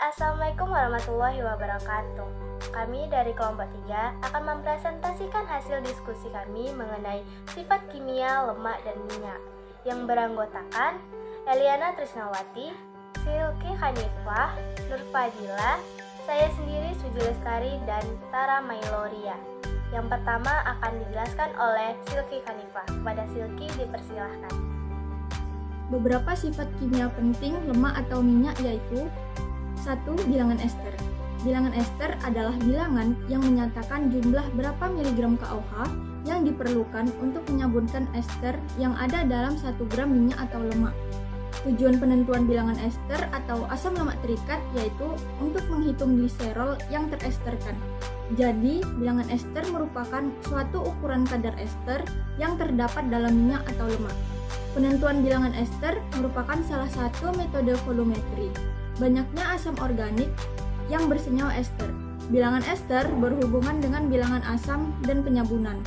Assalamualaikum warahmatullahi wabarakatuh. Kami dari kelompok 3 akan mempresentasikan hasil diskusi kami mengenai sifat kimia lemak dan minyak yang beranggotakan Eliana Trisnawati, Silky Hanifah, Nur Fadila, saya sendiri Suji Lestari, dan Tara Mailoria. Yang pertama akan dijelaskan oleh Silky Hanifah. Kepada Silky dipersilahkan. Beberapa sifat kimia penting lemak atau minyak yaitu 1. Bilangan ester. Bilangan ester adalah bilangan yang menyatakan jumlah berapa miligram KOH yang diperlukan untuk menyabunkan ester yang ada dalam 1 gram minyak atau lemak. Tujuan penentuan bilangan ester atau asam lemak terikat yaitu untuk menghitung gliserol yang teresterkan. Jadi, bilangan ester merupakan suatu ukuran kadar ester yang terdapat dalam minyak atau lemak. Penentuan bilangan ester merupakan salah satu metode volumetri. Banyaknya asam organik yang bersenyawa ester. Bilangan ester berhubungan dengan bilangan asam dan penyabunan.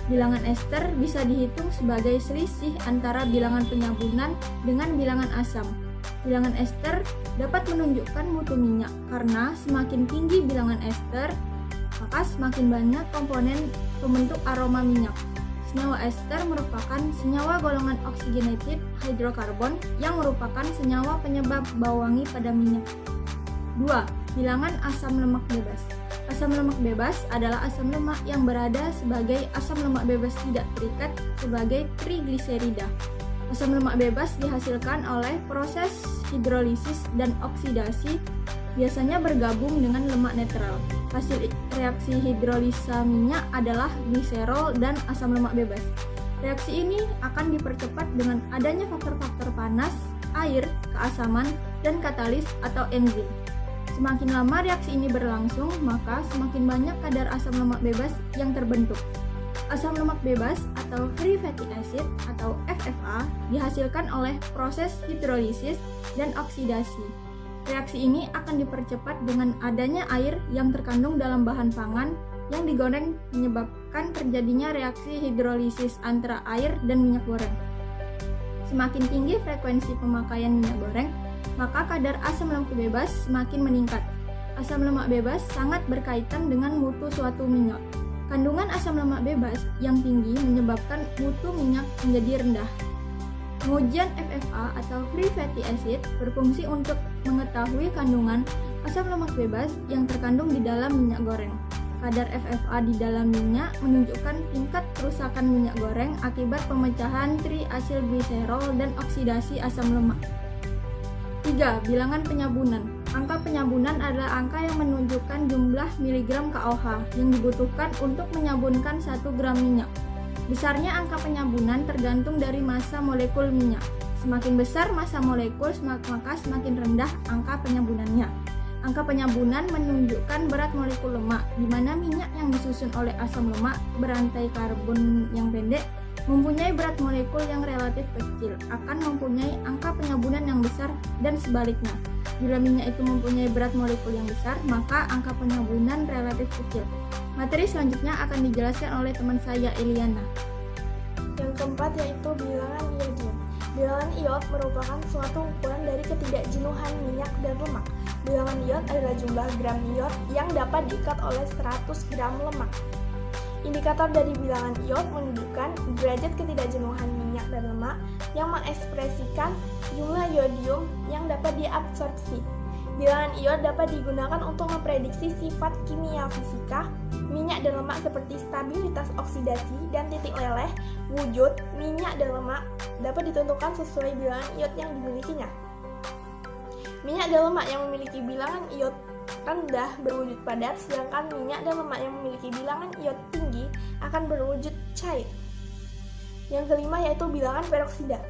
Bilangan ester bisa dihitung sebagai selisih antara bilangan penyabunan dengan bilangan asam. Bilangan ester dapat menunjukkan mutu minyak karena semakin tinggi bilangan ester, maka semakin banyak komponen pembentuk aroma minyak. Senyawa ester merupakan senyawa golongan oksigenatif hidrokarbon yang merupakan senyawa penyebab bau wangi pada minyak. 2. Bilangan asam lemak bebas. Asam lemak bebas adalah asam lemak yang berada sebagai asam lemak bebas tidak terikat sebagai trigliserida. Asam lemak bebas dihasilkan oleh proses hidrolisis dan oksidasi, biasanya bergabung dengan lemak netral. Hasil reaksi hidrolisa minyak adalah gliserol dan asam lemak bebas. Reaksi ini akan dipercepat dengan adanya faktor-faktor panas, air, keasaman, dan katalis atau enzim. Semakin lama reaksi ini berlangsung, maka semakin banyak kadar asam lemak bebas yang terbentuk. Asam lemak bebas atau free fatty acid atau FFA dihasilkan oleh proses hidrolisis dan oksidasi. Reaksi ini akan dipercepat dengan adanya air yang terkandung dalam bahan pangan yang digoreng menyebabkan terjadinya reaksi hidrolisis antara air dan minyak goreng. Semakin tinggi frekuensi pemakaian minyak goreng, maka kadar asam lemak bebas semakin meningkat. Asam lemak bebas sangat berkaitan dengan mutu suatu minyak. Kandungan asam lemak bebas yang tinggi menyebabkan mutu minyak menjadi rendah. Pengujian FFA atau free fatty acid berfungsi untuk mengetahui kandungan asam lemak bebas yang terkandung di dalam minyak goreng. Kadar FFA di dalam minyak menunjukkan tingkat kerusakan minyak goreng akibat pemecahan triasilgliserol dan oksidasi asam lemak. 3. Bilangan penyabunan. Angka penyabunan adalah angka yang menunjukkan jumlah miligram KOH yang dibutuhkan untuk menyabunkan 1 gram minyak. Besarnya angka penyabunan tergantung dari massa molekul minyak. Semakin besar massa molekul, maka semakin rendah angka penyabunannya. Angka penyabunan menunjukkan berat molekul lemak, di mana minyak yang disusun oleh asam lemak berantai karbon yang pendek mempunyai berat molekul yang relatif kecil, akan mempunyai angka penyabunan yang besar dan sebaliknya. Bila minyak itu mempunyai berat molekul yang besar, maka angka penyabunan relatif kecil. Materi selanjutnya akan dijelaskan oleh teman saya, Eliana. Yang keempat yaitu bilangan iodium. Bilangan iod merupakan suatu ukuran dari ketidakjenuhan minyak dan lemak. Bilangan iod adalah jumlah gram iod yang dapat diikat oleh 100 gram lemak. Indikator dari bilangan iod menunjukkan derajat ketidakjenuhan minyak dan lemak yang mengekspresikan jumlah iodium yang dapat diabsorpsi. Bilangan iod dapat digunakan untuk memprediksi sifat kimia fisika minyak dan lemak seperti stabilitas oksidasi dan titik leleh. Wujud minyak dan lemak dapat ditentukan sesuai bilangan iod yang dimilikinya. Minyak dan lemak yang memiliki bilangan iod rendah berwujud padat, sedangkan minyak dan lemak yang memiliki bilangan iod tinggi akan berwujud cair. Yang kelima yaitu bilangan peroksida.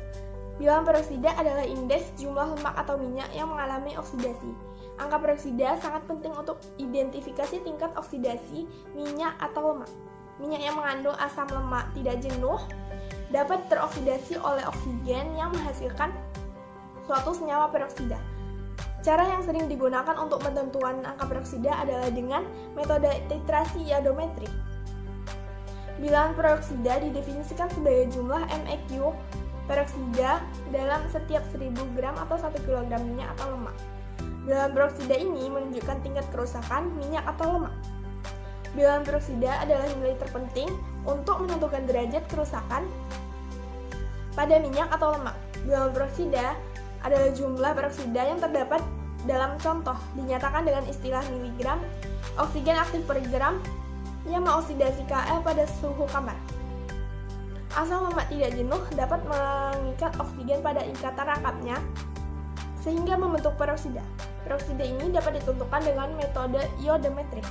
Bilangan peroksida adalah indeks jumlah lemak atau minyak yang mengalami oksidasi. Angka peroksida sangat penting untuk identifikasi tingkat oksidasi minyak atau lemak. Minyak yang mengandung asam lemak tidak jenuh dapat teroksidasi oleh oksigen yang menghasilkan suatu senyawa peroksida. Cara yang sering digunakan untuk penentuan angka peroksida adalah dengan metode titrasi iodometrik. Bilangan peroksida didefinisikan sebagai jumlah MEQ peroksida dalam setiap 1000 gram atau 1 kg minyak atau lemak. Bilangan peroksida ini menunjukkan tingkat kerusakan minyak atau lemak. Bilangan peroksida adalah nilai terpenting untuk menentukan derajat kerusakan pada minyak atau lemak. Bilangan peroksida adalah jumlah peroksida yang terdapat dalam contoh, dinyatakan dengan istilah miligram oksigen aktif per gram yang mengoksidasi Kl pada suhu kamar. Asam lemak tidak jenuh dapat mengikat oksigen pada ikatan rangkapnya sehingga membentuk peroksida. Peroksida ini dapat ditentukan dengan metode iodometrik.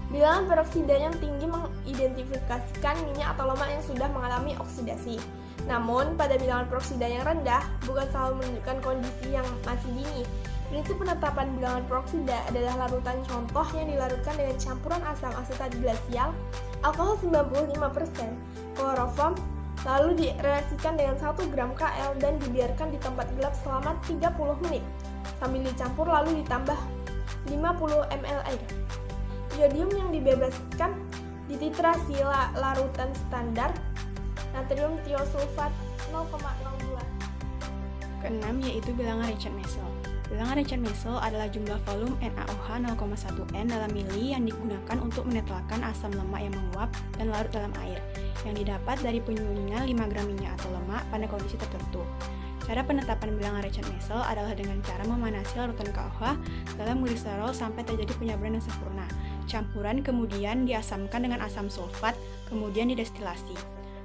Bilangan peroksida yang tinggi mengidentifikasikan minyak atau lemak yang sudah mengalami oksidasi. Namun, pada bilangan peroksida yang rendah bukan selalu menunjukkan kondisi yang masih dini. Prinsip penetapan bilangan peroksida adalah larutan contoh yang dilarutkan dengan campuran asam asetat glasial, alkohol 95%, kloroform, lalu direlasikan dengan 1 gram Kl dan dibiarkan di tempat gelap selama 30 menit. Sambil dicampur lalu ditambah 50 ml air. Iodium yang dibebaskan dititrasi larutan standar natrium tiosulfat 0,02. Keenam yaitu bilangan Richard-Meisel. Bilangan Richard-Meisel adalah jumlah volume NaOH 0,1 N dalam mili yang digunakan untuk menetralkan asam lemak yang menguap dan larut dalam air, yang didapat dari penyulingan 5 gram minyak atau lemak pada kondisi tertentu. Cara penetapan bilangan Richard-Meisel adalah dengan cara memanasi larutan KOH dalam gliserol sampai terjadi penyaburan yang sempurna. Campuran kemudian diasamkan dengan asam sulfat, kemudian didestilasi.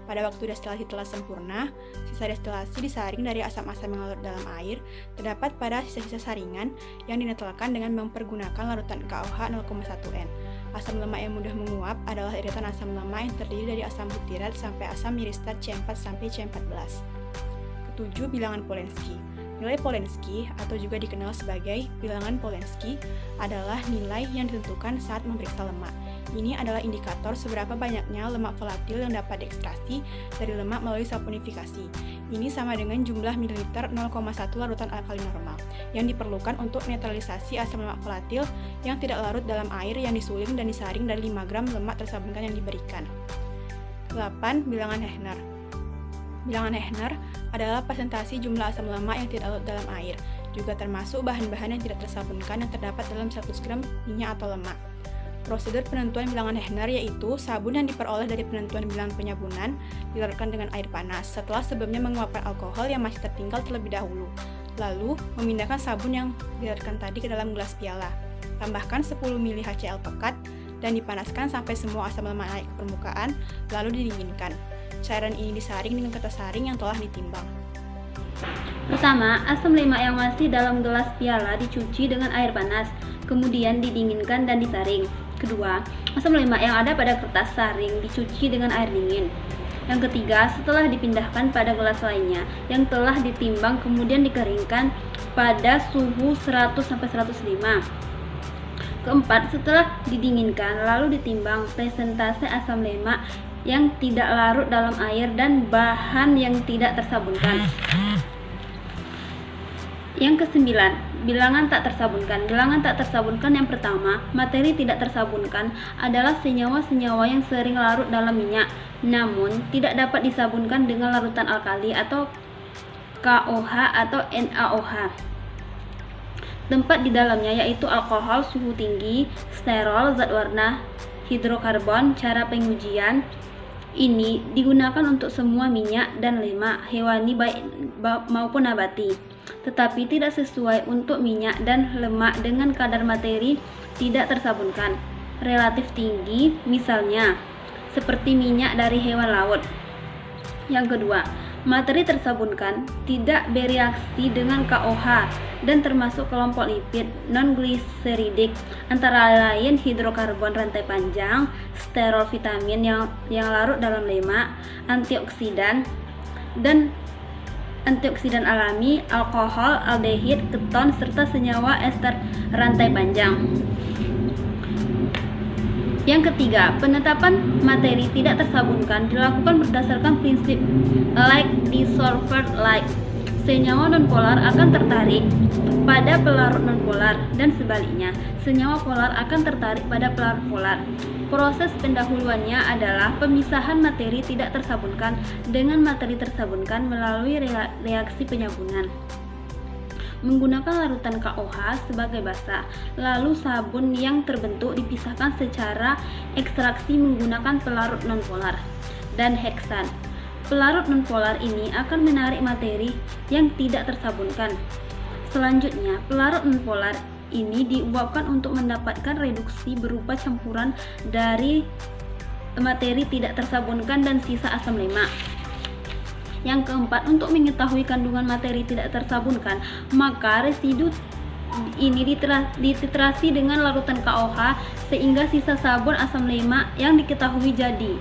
Pada waktu destilasi telah sempurna, sisa destilasi disaring dari asam-asam yang larut dalam air, terdapat pada sisa-sisa saringan yang dinetralkan dengan mempergunakan larutan KOH 0,1 N. Asam lemak yang mudah menguap adalah iritan asam lemak yang terdiri dari asam butirat sampai asam miristat C4 sampai C14. Ketujuh, bilangan Polensky. Nilai Polensky atau juga dikenal sebagai bilangan Polensky adalah nilai yang ditentukan saat memeriksa lemak. Ini adalah indikator seberapa banyaknya lemak volatil yang dapat diekstraksi dari lemak melalui saponifikasi. Ini sama dengan jumlah mililiter 0,1 larutan alkali normal yang diperlukan untuk netralisasi asam lemak volatil yang tidak larut dalam air yang disuling dan disaring dari 5 gram lemak tersabunkan yang diberikan. 8. Bilangan Hechner. Bilangan Hechner adalah presentasi jumlah asam lemak yang tidak larut dalam air, juga termasuk bahan-bahan yang tidak tersabunkan yang terdapat dalam 100 gram minyak atau lemak. Prosedur penentuan bilangan Hechner yaitu sabun yang diperoleh dari penentuan bilangan penyabunan dilarutkan dengan air panas setelah sebelumnya menguapkan alkohol yang masih tertinggal terlebih dahulu. Lalu, memindahkan sabun yang dilarutkan tadi ke dalam gelas piala. Tambahkan 10 ml HCl pekat dan dipanaskan sampai semua asam lemak naik ke permukaan, lalu didinginkan. Cairan ini disaring dengan kertas saring yang telah ditimbang. Pertama, asam lemak yang masih dalam gelas piala dicuci dengan air panas, kemudian didinginkan dan disaring. Kedua, asam lemak yang ada pada kertas saring dicuci dengan air dingin. Yang ketiga, setelah dipindahkan pada gelas lainnya yang telah ditimbang kemudian dikeringkan pada suhu 100-105. Keempat, setelah didinginkan lalu ditimbang presentase asam lemak yang tidak larut dalam air dan bahan yang tidak tersabunkan. Yang kesembilan, bilangan tak tersabunkan. Bilangan tak tersabunkan yang pertama, materi tidak tersabunkan adalah senyawa-senyawa yang sering larut dalam minyak, namun tidak dapat disabunkan dengan larutan alkali atau KOH atau NaOH. Tempat di dalamnya yaitu alkohol suhu tinggi, sterol, zat warna, hidrokarbon. Cara pengujian ini digunakan untuk semua minyak dan lemak hewani baik maupun nabati, tetapi tidak sesuai untuk minyak dan lemak dengan kadar materi tidak tersabunkan relatif tinggi, misalnya seperti minyak dari hewan laut. Yang kedua, materi tersabunkan tidak bereaksi dengan KOH dan termasuk kelompok lipid non-gliseridik, antara lain hidrokarbon rantai panjang, sterol vitamin yang larut dalam lemak, antioksidan dan antioksidan alami, alkohol, aldehid, keton, serta senyawa ester rantai panjang. Yang ketiga, penetapan materi tidak tersabunkan dilakukan berdasarkan prinsip like dissolved like. Senyawa nonpolar akan tertarik pada pelarut nonpolar dan sebaliknya, senyawa polar akan tertarik pada pelarut polar. Proses pendahuluannya adalah pemisahan materi tidak tersabunkan dengan materi tersabunkan melalui reaksi penyabunan. menggunakan larutan KOH sebagai basa, lalu sabun yang terbentuk dipisahkan secara ekstraksi menggunakan pelarut nonpolar dan heksan. Pelarut nonpolar ini akan menarik materi yang tidak tersabunkan. Selanjutnya, pelarut nonpolar ini diuapkan untuk mendapatkan reduksi berupa campuran dari materi tidak tersabunkan dan sisa asam lemak. Yang keempat, untuk mengetahui kandungan materi tidak tersabunkan, maka residu ini dititrasi dengan larutan KOH sehingga sisa sabun asam lemak yang diketahui jadi.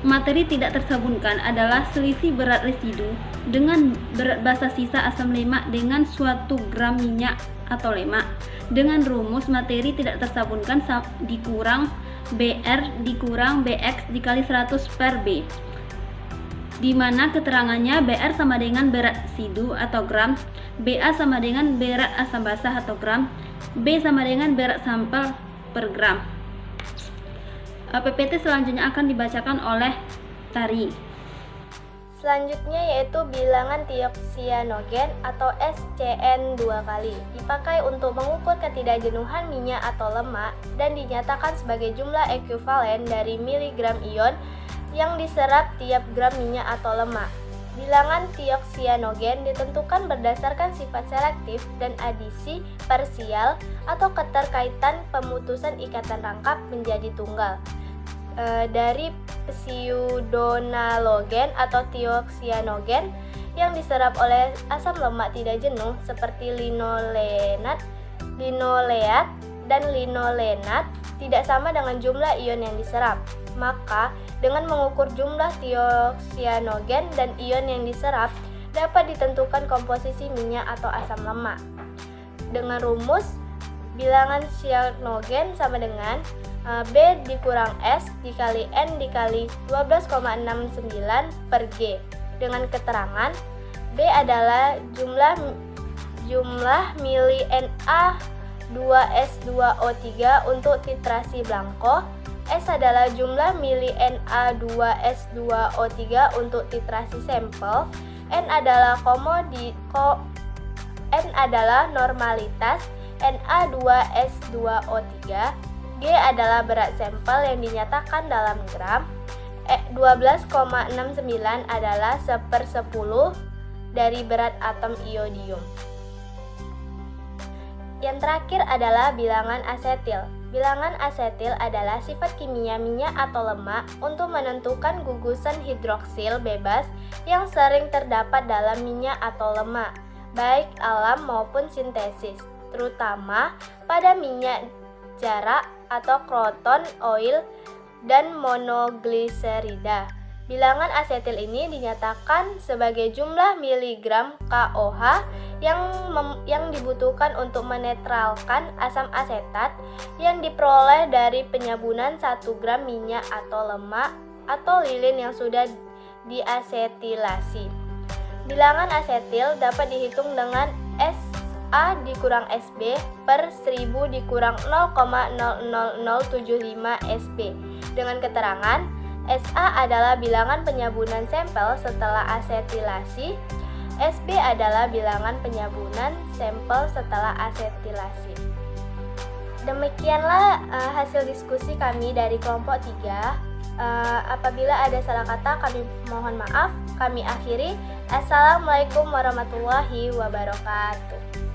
Materi tidak tersabunkan adalah selisih berat residu dengan berat basa sisa asam lemak dengan suatu gram minyak atau lemak. Dengan rumus materi tidak tersabunkan dikurang BR dikurang BX dikali 100 per B, di mana keterangannya BR sama dengan berat residu atau gram, BA sama dengan berat asam basa atau gram, B sama dengan berat sampel per gram. PPT selanjutnya akan dibacakan oleh Tari. Selanjutnya yaitu bilangan tioksianogen atau SCN 2 kali. Dipakai untuk mengukur ketidakjenuhan minyak atau lemak dan dinyatakan sebagai jumlah ekuivalen dari miligram ion yang diserap tiap gram minyak atau lemak. Bilangan tioksianogen ditentukan berdasarkan sifat selektif dan adisi parsial atau keterkaitan pemutusan ikatan rangkap menjadi tunggal dari pseudonalogen atau tioksianogen yang diserap oleh asam lemak tidak jenuh seperti linoleat dan linolenat tidak sama dengan jumlah ion yang diserap. Maka dengan mengukur jumlah tioksianogen dan ion yang diserap dapat ditentukan komposisi minyak atau asam lemak. Dengan rumus bilangan cyanogen sama dengan B dikurang S dikali N dikali 12,69 per G, dengan keterangan B adalah jumlah mili Na2S2O3 untuk titrasi blanko, S adalah jumlah mili Na2S2O3 untuk titrasi sampel, N adalah normalitas Na2S2O3, G adalah berat sampel yang dinyatakan dalam gram, 12,69 adalah 1/10 dari berat atom iodium. Yang terakhir adalah bilangan asetil. Bilangan asetil adalah sifat kimia minyak atau lemak untuk menentukan gugusan hidroksil bebas yang sering terdapat dalam minyak atau lemak, baik alam maupun sintesis, terutama pada minyak jarak atau croton oil dan monogliserida. Bilangan asetil ini dinyatakan sebagai jumlah miligram KOH yang dibutuhkan untuk menetralkan asam asetat yang diperoleh dari penyabunan 1 gram minyak atau lemak atau lilin yang sudah diasetilasi. Bilangan asetil dapat dihitung dengan SA dikurang SB per 1000 dikurang 0,00075 SB dengan keterangan SA adalah bilangan penyabunan sampel setelah asetilasi, SB adalah bilangan penyabunan sampel setelah asetilasi. Demikianlah hasil diskusi kami dari kelompok 3. Apabila ada salah kata kami mohon maaf. Kami akhiri. Assalamualaikum warahmatullahi wabarakatuh.